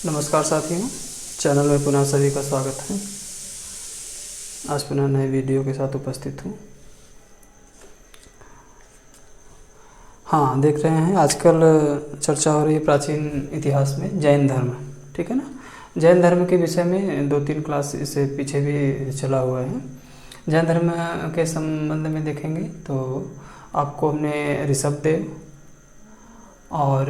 नमस्कार साथियों, चैनल में पुनः सभी का स्वागत है। आज पुनः नए वीडियो के साथ उपस्थित हूँ। हाँ, देख रहे हैं आजकल चर्चा हो रही है प्राचीन इतिहास में जैन धर्म, ठीक है ना। जैन धर्म के विषय में 2-3 क्लास इससे पीछे भी चला हुआ है। जैन धर्म के संबंध में देखेंगे तो आपको हमने ऋषभदेव और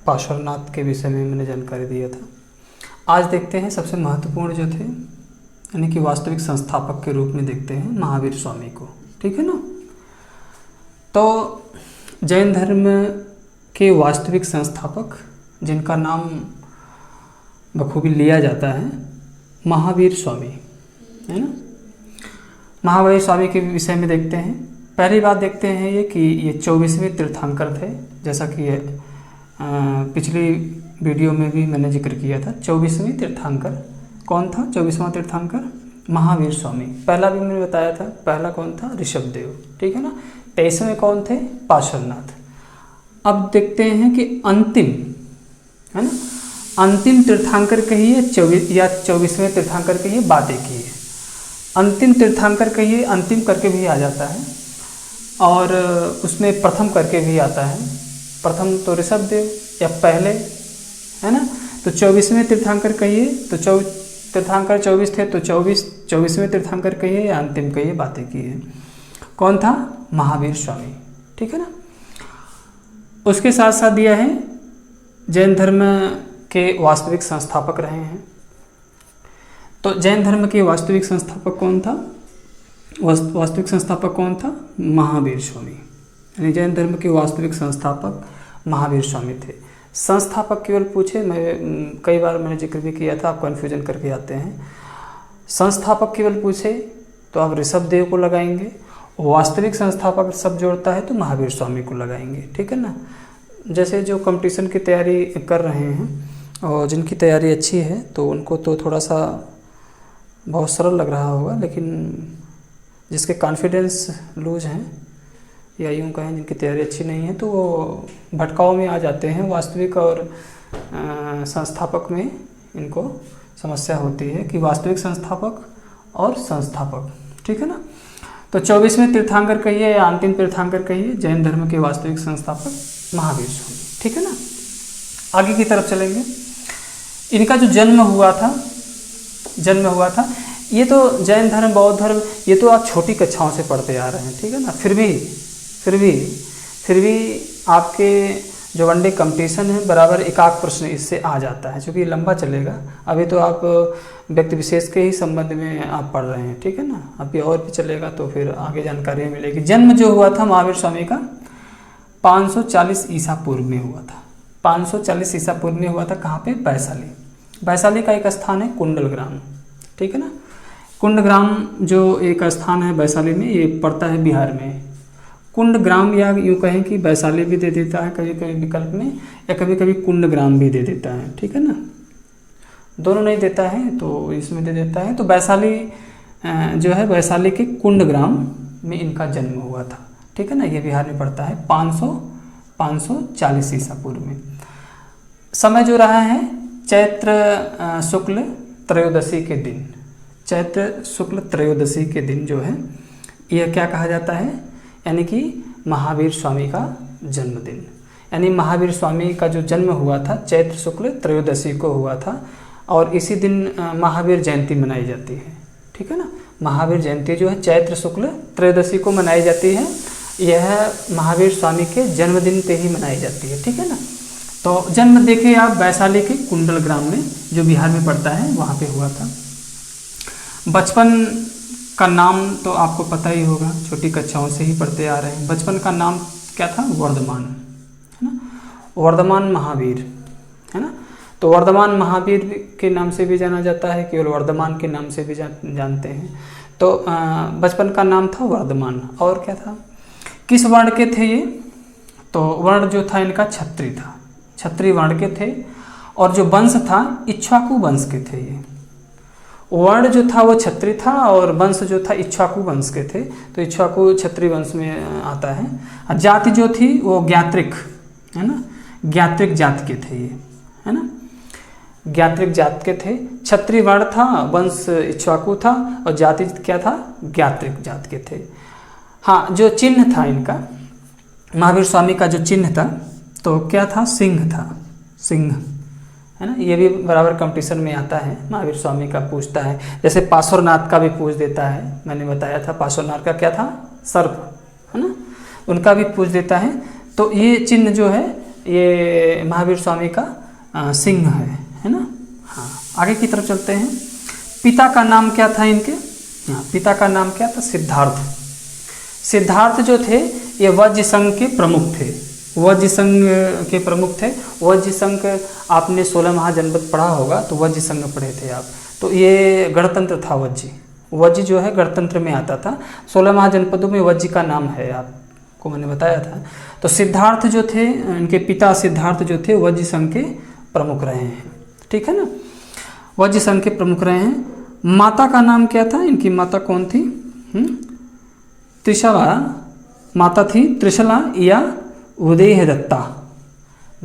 पार्श्वनाथ के विषय में मैंने जानकारी दिया था। आज देखते हैं सबसे महत्वपूर्ण जो थे, यानी कि वास्तविक संस्थापक के रूप में देखते हैं महावीर स्वामी को, ठीक है ना। तो जैन धर्म के वास्तविक संस्थापक जिनका नाम बखूबी लिया जाता है महावीर स्वामी, है ना। महावीर स्वामी के विषय में देखते हैं। पहली बात देखते हैं ये कि ये 24वें तीर्थंकर थे, जैसा कि पिछली वीडियो में भी मैंने जिक्र किया था। 24वें तीर्थंकर कौन था? 24वां तीर्थंकर महावीर स्वामी। पहला भी मैंने बताया था, पहला कौन था? ऋषभदेव, ठीक है ना। 23वें कौन थे? पार्श्वनाथ। अब देखते हैं कि अंतिम, है ना, अंतिम तीर्थंकर कहिए 24वें तीर्थंकर कहिए, बात एक ही है। अंतिम तीर्थंकर कहिए, अंतिम करके भी आ जाता है और उसमें प्रथम करके भी आता है। प्रथम तो ऋषभदेव या पहले, है ना। तो 24वें तीर्थंकर कहिए तो तीर्थंकर 24 थे, तो 24वें तीर्थंकर कहिए या अंतिम कहिए, बातें की है। कौन था? महावीर स्वामी, ठीक है ना। उसके साथ साथ दिया है जैन धर्म के वास्तविक संस्थापक रहे हैं। तो जैन धर्म के वास्तविक संस्थापक कौन था? वास्तविक संस्थापक कौन था? महावीर स्वामी, यानी जैन धर्म के वास्तविक संस्थापक महावीर स्वामी थे। संस्थापक केवल पूछे, मैं कई बार मैंने जिक्र भी किया था, आप कन्फ्यूजन करके आते हैं। संस्थापक केवल पूछे तो आप ऋषभदेव को लगाएंगे, वास्तविक संस्थापक सब जोड़ता है तो महावीर स्वामी को लगाएंगे, ठीक है ना। जैसे जो कंपटीशन की तैयारी कर रहे हैं और जिनकी तैयारी अच्छी है तो उनको तो थोड़ा सा बहुत सरल लग रहा होगा, लेकिन जिसके कॉन्फिडेंस लूज हैं या यूँ कहें जिनकी तैयारी अच्छी नहीं है तो वो भटकाव में आ जाते हैं। वास्तविक और संस्थापक में इनको समस्या होती है कि वास्तविक संस्थापक और संस्थापक, ठीक है ना। तो 24वें तीर्थंकर कहिए या अंतिम तीर्थंकर कहिए, जैन धर्म के वास्तविक संस्थापक महावीर स्वामी, ठीक है ना। आगे की तरफ चलेंगे। इनका जो जन्म हुआ था, ये तो जैन धर्म, बौद्ध धर्म, ये तो आप छोटी कक्षाओं से पढ़ते आ रहे हैं, ठीक है ना। फिर भी आपके जो वनडे कंपटीशन है बराबर एकाक प्रश्न इससे आ जाता है, क्योंकि लंबा चलेगा। अभी तो आप व्यक्ति विशेष के ही संबंध में आप पढ़ रहे हैं, ठीक है ना। अभी और भी चलेगा तो फिर आगे जानकारी मिलेगी। जन्म जो हुआ था महावीर स्वामी का 540 ईसा पूर्व में हुआ था। 540 ईसा पूर्व में हुआ था। कहाँ पे? वैशाली का एक स्थान है कुंडलग्राम, ठीक है ना। कुंडग्राम जो एक स्थान है वैशाली में, ये पड़ता है बिहार में। कुंडग्राम, या यूँ कहें कि वैशाली भी दे देता है कभी कभी विकल्प में, या कभी कभी कुंडग्राम भी दे देता है, ठीक है ना। दोनों नहीं देता है तो इसमें दे देता है। तो वैशाली जो है, वैशाली के कुंडग्राम में इनका जन्म हुआ था, ठीक है ना। ये बिहार में पड़ता है 540 ईसा पूर्व में। समय जो रहा है चैत्र शुक्ल त्रयोदशी के दिन, चैत्र शुक्ल त्रयोदशी के दिन जो है, यह क्या कहा जाता है? यानी कि महावीर स्वामी का जन्मदिन। यानी महावीर स्वामी का जो जन्म हुआ था चैत्र शुक्ल त्रयोदशी को हुआ था, और इसी दिन महावीर जयंती मनाई जाती है, ठीक है ना। महावीर जयंती जो है चैत्र शुक्ल त्रयोदशी को मनाई जाती है। यह महावीर स्वामी के जन्मदिन पे ही मनाई जाती है, ठीक है ना। तो जन्म देखिए आप वैशाली के कुंडलग्राम में, जो बिहार में पड़ता है, वहाँ पे हुआ था। बचपन का नाम तो आपको पता ही होगा, छोटी कक्षाओं से ही पढ़ते आ रहे हैं। बचपन का नाम क्या था? वर्धमान, है ना। वर्धमान महावीर, है ना। तो वर्धमान महावीर के नाम से भी जाना जाता है, केवल वर्धमान के नाम से भी जानते हैं। तो बचपन का नाम था वर्धमान। और क्या था? किस वर्ण के थे ये? तो वर्ण जो था इनका क्षत्रिय था, क्षत्रिय वर्ण के थे। और जो वंश था इक्ष्वाकु वंश के थे। ये वर्ण जो था वो क्षत्रिय था और वंश जो था इक्ष्वाकु वंश के थे। तो इक्ष्वाकु क्षत्रिय वंश में आता है। जाति जो थी वो ज्ञात्रिक, है ना, ज्ञात्रिक जाति के थे ये, है ना। ज्ञात्रिक जात के थे, क्षत्रिय वर्ण था, वंश इक्ष्वाकु था और जाति क्या था, ज्ञात्रिक जात के थे। हाँ, जो चिन्ह था इनका, महावीर स्वामी का जो चिन्ह था तो क्या था, सिंह था, सिंह, है ना। ये भी बराबर कंपटीशन में आता है, महावीर स्वामी का पूछता है, जैसे पार्श्वनाथ का भी पूछ देता है, मैंने बताया था पार्श्वनाथ का क्या था, सर्प, है ना, उनका भी पूछ देता है। तो ये चिन्ह जो है ये महावीर स्वामी का सिंह है ना। हाँ, आगे की तरफ चलते हैं। पिता का नाम क्या था इनके, हाँ, पिता का नाम क्या था, सिद्धार्थ। सिद्धार्थ जो थे ये वज्र संघ के प्रमुख थे, वज्र संघ के प्रमुख थे। वज्र संघ आपने 16 महाजनपद पढ़ा होगा, तो वज्र संघ पढ़े थे आप, तो ये गणतंत्र था वज्र। वज्र जो है गणतंत्र में आता था, 16 महाजनपदों में वज्र का नाम है, आपको मैंने बताया था। तो सिद्धार्थ जो थे, इनके पिता सिद्धार्थ जो थे वज्र संघ के प्रमुख रहे हैं, ठीक है ना, वज्र संघ के प्रमुख रहे हैं। माता का नाम क्या था, इनकी माता कौन थी, त्रिशला माता थी, त्रिशला या विदेह दत्ता,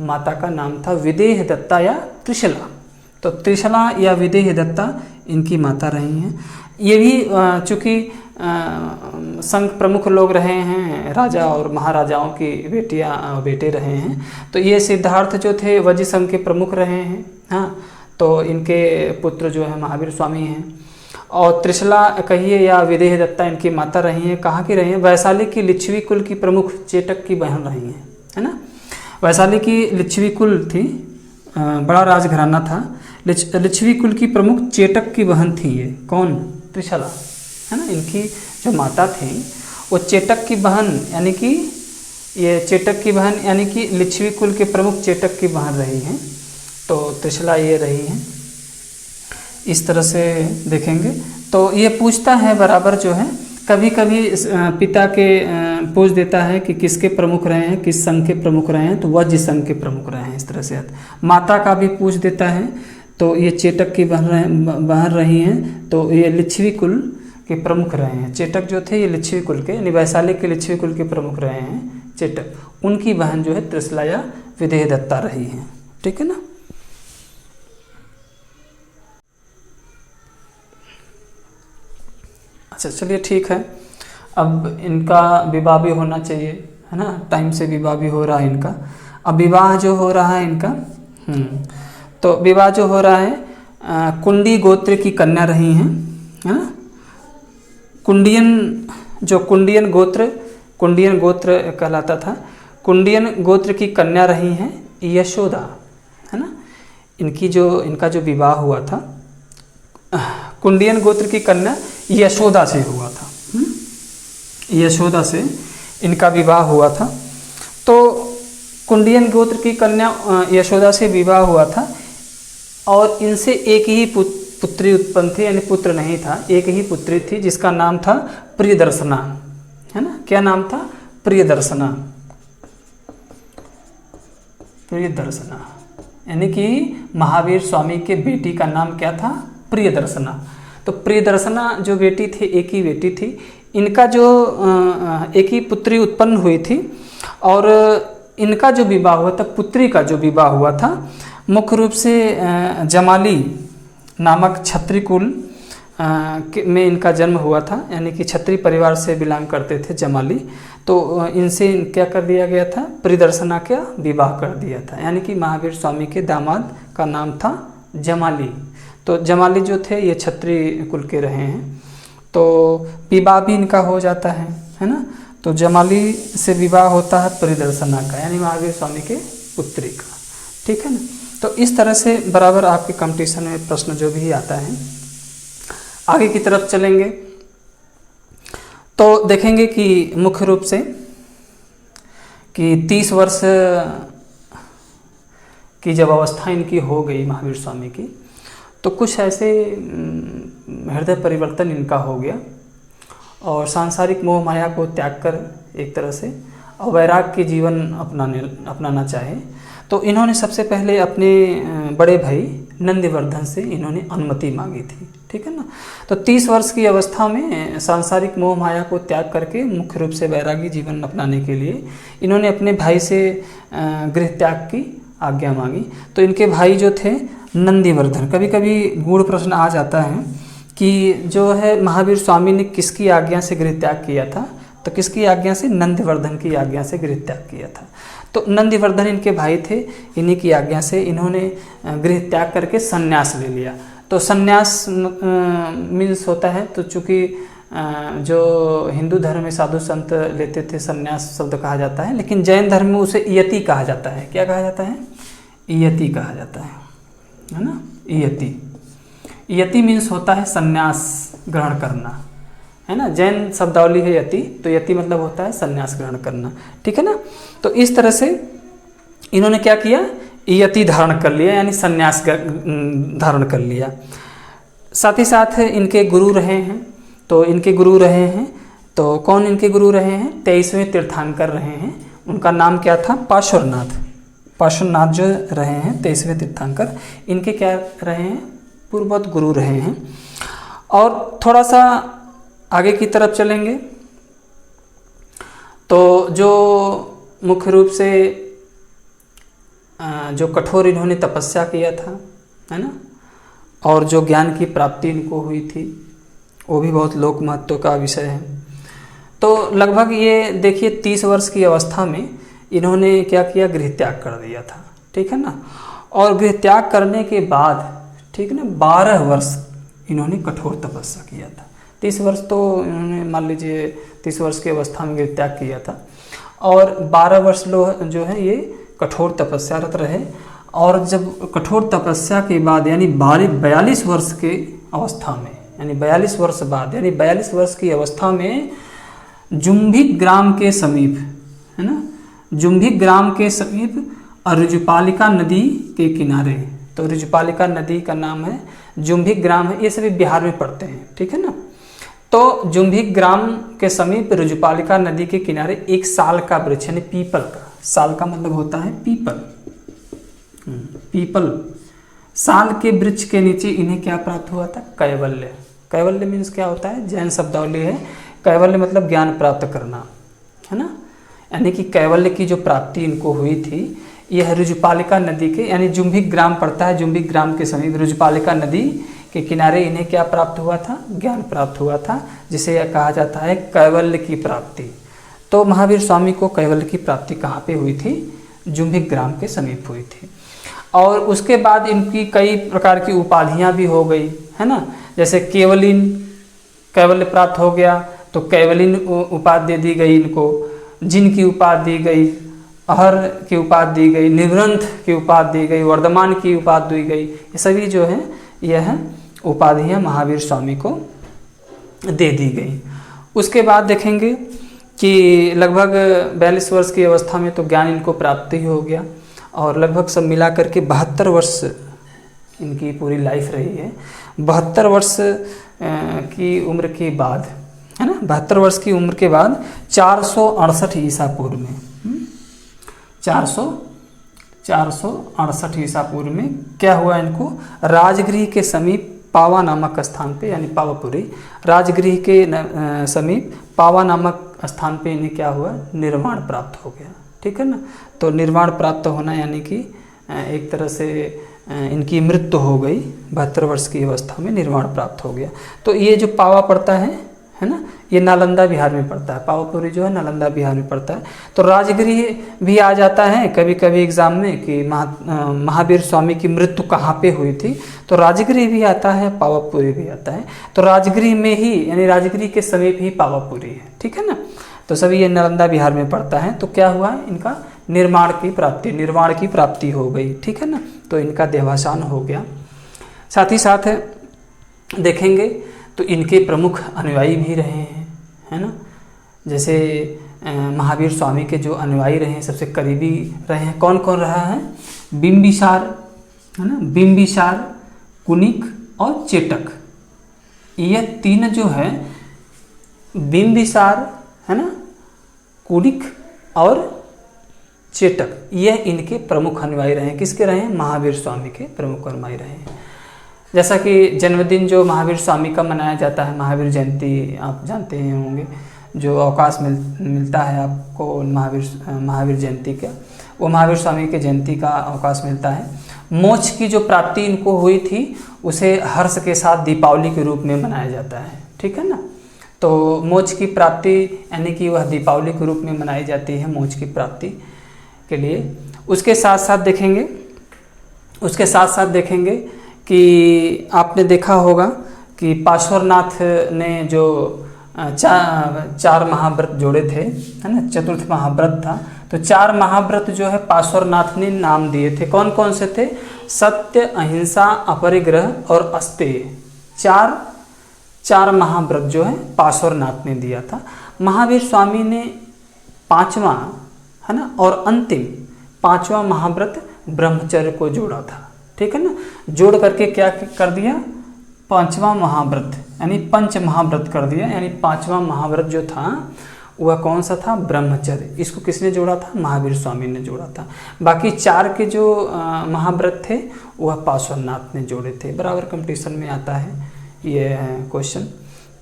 माता का नाम था विदेह दत्ता या त्रिशला। तो त्रिशला या विदेह दत्ता इनकी माता रही हैं। ये भी चूँकि संघ प्रमुख लोग रहे हैं, राजा और महाराजाओं की बेटियां बेटे रहे हैं, तो ये सिद्धार्थ जो थे वज्र संघ के प्रमुख रहे हैं। हाँ, तो इनके पुत्र जो है महावीर स्वामी हैं। और त्रिशला कहिए या विदेह दत्ता इनकी माता रही हैं, कहाँ की रही हैं, वैशाली की लिच्छवी कुल की प्रमुख चेटक की बहन रही हैं, है ना। वैशाली की लिच्छवी कुल थी, बड़ा राजघराना था, लिच्छवी कुल की प्रमुख चेटक की बहन थी ये, कौन, त्रिशला, है ना। इनकी जो माता थी वो चेटक की बहन, यानी कि ये चेटक की बहन यानी कि लिच्छवी कुल के प्रमुख चेटक की बहन रही हैं, तो त्रिशला ये रही हैं। इस तरह से देखेंगे तो ये पूछता है बराबर जो है, कभी कभी पिता के पूछ देता है कि किसके प्रमुख रहे हैं, किस संघ के प्रमुख रहे हैं, तो वज्र संघ के प्रमुख रहे हैं, इस तरह से। माता का भी पूछ देता है, तो ये चेटक की बहन रही हैं, तो ये लिच्छवी कुल के प्रमुख रहे हैं। चेटक जो थे ये लिच्छवी कुल के, यानी वैशाली के लिच्छवी कुल के प्रमुख रहे हैं चेटक, उनकी बहन जो है त्रिशला या विदेह दत्ता रही है, ठीक है ना। अच्छा चलिए ठीक है, अब इनका विवाह भी होना चाहिए, है ना, टाइम से विवाह भी हो रहा है इनका। अब विवाह जो हो रहा है इनका, तो विवाह जो हो रहा है कुंडी गोत्र की कन्या रही हैं, है ना। कुंडियन गोत्र कहलाता था, कुंडियन गोत्र की कन्या रही हैं यशोदा, है ना। इनका जो विवाह हुआ था कुंडियन गोत्र की कन्या यशोदा से हुआ था, यशोदा से इनका विवाह हुआ था। तो कुंडियन गोत्र की कन्या यशोदा से विवाह हुआ था और इनसे एक ही पुत्री उत्पन्न थी, यानी पुत्र नहीं था, एक ही पुत्री थी जिसका नाम था प्रियदर्शना, है ना। क्या नाम था, प्रियदर्शना, प्रियदर्शना, यानी कि महावीर स्वामी के बेटी का नाम क्या था, प्रियदर्शना। तो प्रियदर्शना जो बेटी थी, एक ही बेटी थी, इनका जो एक ही पुत्री उत्पन्न हुई थी और इनका जो विवाह हुआ था, पुत्री का जो विवाह हुआ था, मुख्य रूप से जमाली नामक क्षत्रिय कुल में इनका जन्म हुआ था, यानी कि क्षत्रिय परिवार से बिलोंग करते थे जमाली। तो इनसे क्या कर दिया गया था, प्रियदर्शना का विवाह कर दिया था, यानी कि महावीर स्वामी के दामाद का नाम था जमाली। तो जमाली जो थे ये क्षत्रिय कुल के रहे हैं, तो विवाह भी इनका हो जाता है ना। तो जमाली से विवाह होता है प्रियदर्शना का, यानी महावीर स्वामी के पुत्री का, ठीक है ना। तो इस तरह से बराबर आपके कंपटीशन में प्रश्न जो भी आता है। आगे की तरफ चलेंगे तो देखेंगे कि मुख्य रूप से कि 30 वर्ष की जब अवस्था इनकी हो गई महावीर स्वामी की, तो कुछ ऐसे हृदय परिवर्तन इनका हो गया और सांसारिक मोह माया को त्याग कर एक तरह से वैराग के जीवन अपनाना चाहे। तो इन्होंने सबसे पहले अपने बड़े भाई नंदिवर्धन से इन्होंने अनुमति मांगी थी, ठीक है ना। तो 30 वर्ष की अवस्था में सांसारिक मोह माया को त्याग करके मुख्य रूप से वैरागी जीवन अपनाने के लिए इन्होंने अपने भाई से गृह त्याग की आज्ञा मांगी। तो इनके भाई जो थे नंदिवर्धन, कभी कभी गूढ़ प्रश्न आ जाता है कि जो है महावीर स्वामी ने किसकी आज्ञा से गृह त्याग किया था, तो किसकी आज्ञा से? नंदिवर्धन की आज्ञा से गृह त्याग किया था। तो नंदिवर्धन इनके भाई थे, इन्हीं की आज्ञा से इन्होंने गृह त्याग करके संन्यास ले लिया। तो संन्यास मीन्स होता है, तो चूँकि जो हिंदू धर्म में साधु संत लेते थे संन्यास शब्द कहा जाता है, लेकिन जैन धर्म में उसे इयति कहा जाता है। क्या कहा जाता है? इयति कहा जाता है ना। इयति, यति मीन्स होता है संन्यास ग्रहण करना, है ना। जैन शब्दावली है यति, तो यति मतलब होता है संन्यास ग्रहण करना, ठीक है ना। तो इस तरह से इन्होंने क्या किया? यति धारण कर लिया, यानी संन्यास धारण कर लिया। साथ ही साथ इनके गुरु रहे हैं, तो इनके गुरु रहे हैं, तो कौन इनके गुरु रहे हैं? 23वें तीर्थंकर रहे हैं, उनका नाम क्या था? पार्श्वनाथ। पार्श्वनाथ जो रहे हैं 23वें तीर्थंकर, इनके क्या रहे हैं? पूर्ववत गुरु रहे हैं। और थोड़ा सा आगे की तरफ चलेंगे तो जो मुख्य रूप से जो कठोर इन्होंने तपस्या किया था, है ना, और जो ज्ञान की प्राप्ति इनको हुई थी, वो भी बहुत लोक महत्व का विषय है। तो लगभग ये देखिए 30 वर्ष की अवस्था में इन्होंने क्या किया? गृह त्याग कर दिया था, ठीक है ना। और गृह त्याग करने के बाद, ठीक है ना, 12 वर्ष इन्होंने कठोर तपस्या किया था। 30 वर्ष तो इन्होंने मान लीजिए 30 वर्ष की अवस्था में गृह त्याग किया था, और 12 वर्ष लोग जो है ये कठोर तपस्यारत रहे। और जब कठोर तपस्या के बाद यानी 42 वर्ष के अवस्था में, यानी 42 वर्ष बाद, यानी 42 वर्ष की अवस्था में जुम्भिक ग्राम के समीप, है ना, जुम्भिक ग्राम के समीप ऋजुपालिका नदी के किनारे, तो ऋजुपालिका नदी का नाम है, जुम्भिक ग्राम है, ये सभी बिहार में पड़ते हैं, ठीक है ना। तो जुम्भिक ग्राम के समीप ऋजुपालिका नदी के किनारे एक साल का वृक्ष, यानी पीपल का, साल का मतलब होता है पीपल, पीपल, साल के वृक्ष के नीचे इन्हें क्या प्राप्त हुआ था? कैवल्य। कैवल्य मीन्स क्या होता है? जैन शब्दावली है। कैवल्य मतलब ज्ञान प्राप्त करना, है ना, यानी कि कैवल्य की जो प्राप्ति इनको हुई थी, यह ऋजुपालिका नदी के, यानी जुम्भिक ग्राम पड़ता है, जुम्भिक ग्राम के समीप ऋजुपालिका नदी के किनारे इन्हें क्या प्राप्त हुआ था? ज्ञान प्राप्त हुआ था, जिसे यह कहा जाता है कैवल्य की प्राप्ति। तो महावीर स्वामी को कैवल्य की प्राप्ति कहाँ पे हुई थी? जुम्भिक ग्राम के समीप हुई थी। और उसके बाद इनकी कई प्रकार की उपाधियाँ भी हो गई, है ना, जैसे केवलिन, कैवल्य प्राप्त हो गया तो कैवलिन उपाधि दी गई इनको, जिन की उपाधि दी गई, अहर की उपाधि दी गई, निवृंत की उपाधि दी गई, वर्धमान की उपाधि दी गई, ये सभी जो है यह उपाधियाँ महावीर स्वामी को दे दी गई। उसके बाद देखेंगे कि लगभग 42 वर्ष की अवस्था में तो ज्ञान इनको प्राप्ति हो गया, और लगभग सब मिला करके 72 वर्ष इनकी पूरी लाइफ रही है। 72 वर्ष की उम्र के बाद, है ना, 72 वर्ष की उम्र के बाद 468 ईसा पूर्व में, 468 ईसा पूर्व में क्या हुआ? इनको राजगृह के समीप पावा नामक स्थान पे, यानी पावापुरी, राजगृह के समीप पावा नामक स्थान पे इन्हें क्या हुआ? निर्वाण प्राप्त हो गया, ठीक है ना। तो निर्वाण प्राप्त होना यानी कि एक तरह से इनकी मृत्यु हो गई, 72 वर्ष की अवस्था में निर्वाण प्राप्त हो गया। तो ये जो पावा पड़ता है ना, ये नालंदा बिहार में पड़ता है, पावापुरी जो है नालंदा बिहार में पड़ता है। तो राजगृह भी आ जाता है कभी कभी एग्जाम में कि महावीर स्वामी की मृत्यु कहाँ पे हुई थी, तो राजगृह भी आता है, पावापुरी भी आता है। तो राजगृह में ही, यानी राजगृह के समीप ही पावापुरी है, ठीक है ना। तो सभी ये नालंदा बिहार में पड़ता है। तो क्या हुआ? इनका निर्वाण की प्राप्ति हो गई, ठीक है ना। तो इनका देहावसान हो गया। साथ ही साथ देखेंगे तो इनके प्रमुख अनुयायी भी रहे हैं, है ना, जैसे महावीर स्वामी के जो अनुयायी रहे हैं, सबसे करीबी रहे हैं, कौन कौन रहा है? बिंबिसार, है ना, बिंबिसार, कुनिक और चेटक। यह तीन जो है, बिंबिसार, है ना, कुनिक और चेटक, यह इनके प्रमुख अनुयायी रहे हैं। किसके रहे हैं? महावीर स्वामी के प्रमुख अनुयायी रहे हैं। जैसा कि जन्मदिन जो महावीर स्वामी का मनाया जाता है, महावीर जयंती, आप जानते ही होंगे, जो अवकाश मिलता है आपको महावीर जयंती का, वो महावीर स्वामी के जयंती का अवकाश मिलता है। मोक्ष की जो प्राप्ति इनको हुई थी उसे हर्ष के साथ दीपावली के रूप में मनाया जाता है, ठीक है ना। तो मोक्ष की प्राप्ति यानी कि वह दीपावली के रूप में मनाई जाती है मोक्ष की प्राप्ति के लिए। उसके साथ साथ देखेंगे कि आपने देखा होगा कि पार्श्वनाथ ने जो चार महाव्रत जोड़े थे, है ना, चतुर्थ महाव्रत था। तो 4 महाव्रत जो है पार्श्वनाथ ने नाम दिए थे। कौन कौन से थे? सत्य, अहिंसा, अपरिग्रह और अस्तेय। 4 महाव्रत जो है पार्श्वनाथ ने दिया था। महावीर स्वामी ने 5वां, है ना, और अंतिम 5वां महाव्रत ब्रह्मचर्य को जोड़ा था, ठीक है ना। जोड़ करके क्या कर दिया? 5वां महाव्रत यानी पंच महाव्रत कर दिया। यानी 5वां महाव्रत जो था वह कौन सा था? ब्रह्मचर्य। इसको किसने जोड़ा था? महावीर स्वामी ने जोड़ा था। बाकी 4 के जो महाव्रत थे वह पार्श्वनाथ ने जोड़े थे। बराबर कंपटीशन में आता है ये क्वेश्चन।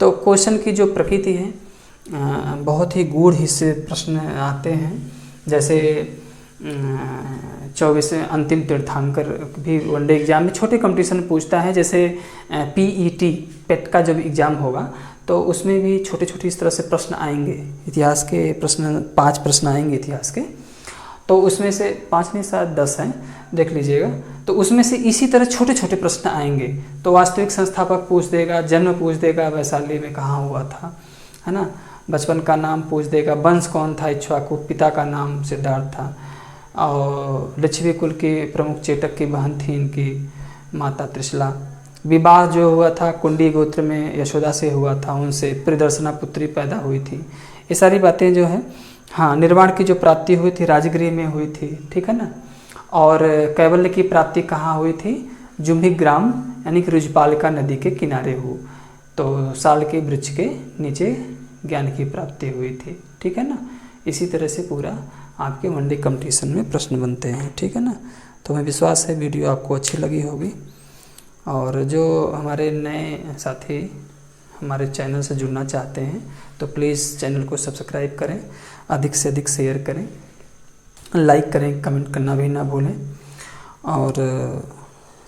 तो क्वेश्चन की जो प्रकृति है बहुत ही गूढ़ हिस्से प्रश्न आते हैं। जैसे 24वें अंतिम तीर्थंकर भी वनडे एग्जाम में छोटे कंपटीशन पूछता है। जैसे PET पेट का जब एग्ज़ाम होगा तो उसमें भी छोटे छोटे इस तरह से प्रश्न आएंगे। इतिहास के प्रश्न 5 प्रश्न आएंगे इतिहास के। तो उसमें से 5 नहीं शायद 10 हैं, देख लीजिएगा। तो उसमें से इसी तरह छोटे छोटे प्रश्न आएंगे। तो वास्तविक संस्थापक पूछ देगा, जन्म पूछ देगा, वैशाली में कहाँ हुआ था, है ना, बचपन का नाम पूछ देगा, वंश कौन था इक्ष्वाकु, पिता का नाम सिद्धार्थ था, और लिच्छवी कुल के प्रमुख चेटक की बहन थी इनकी माता त्रिशला। विवाह जो हुआ था कुंडी गोत्र में यशोदा से हुआ था, उनसे प्रियदर्शना पुत्री पैदा हुई थी। ये सारी बातें जो है, हाँ, निर्वाण की जो प्राप्ति हुई थी राजगृह में हुई थी, ठीक है ना। और कैवल्य की प्राप्ति कहाँ हुई थी? जुम्भी ग्राम यानी कि रुजपालिका नदी के किनारे हो। तो साल के वृक्ष के नीचे ज्ञान की प्राप्ति हुई थी, ठीक है ना। इसी तरह से पूरा आपके वनडे कंपटीशन में प्रश्न बनते हैं, ठीक है ना। तो हमें विश्वास है वीडियो आपको अच्छी लगी होगी। और जो हमारे नए साथी हमारे चैनल से जुड़ना चाहते हैं तो प्लीज़ चैनल को सब्सक्राइब करें, अधिक से अधिक शेयर करें, लाइक करें, कमेंट करना भी ना भूलें, और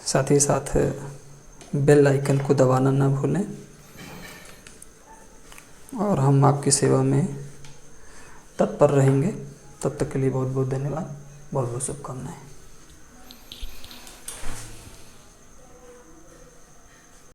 साथ ही साथ बेल आइकन को दबाना ना भूलें। और हम आपकी सेवा में तत्पर रहेंगे। तब तक के लिए बहुत बहुत धन्यवाद, बहुत बहुत शुभकामनाएं।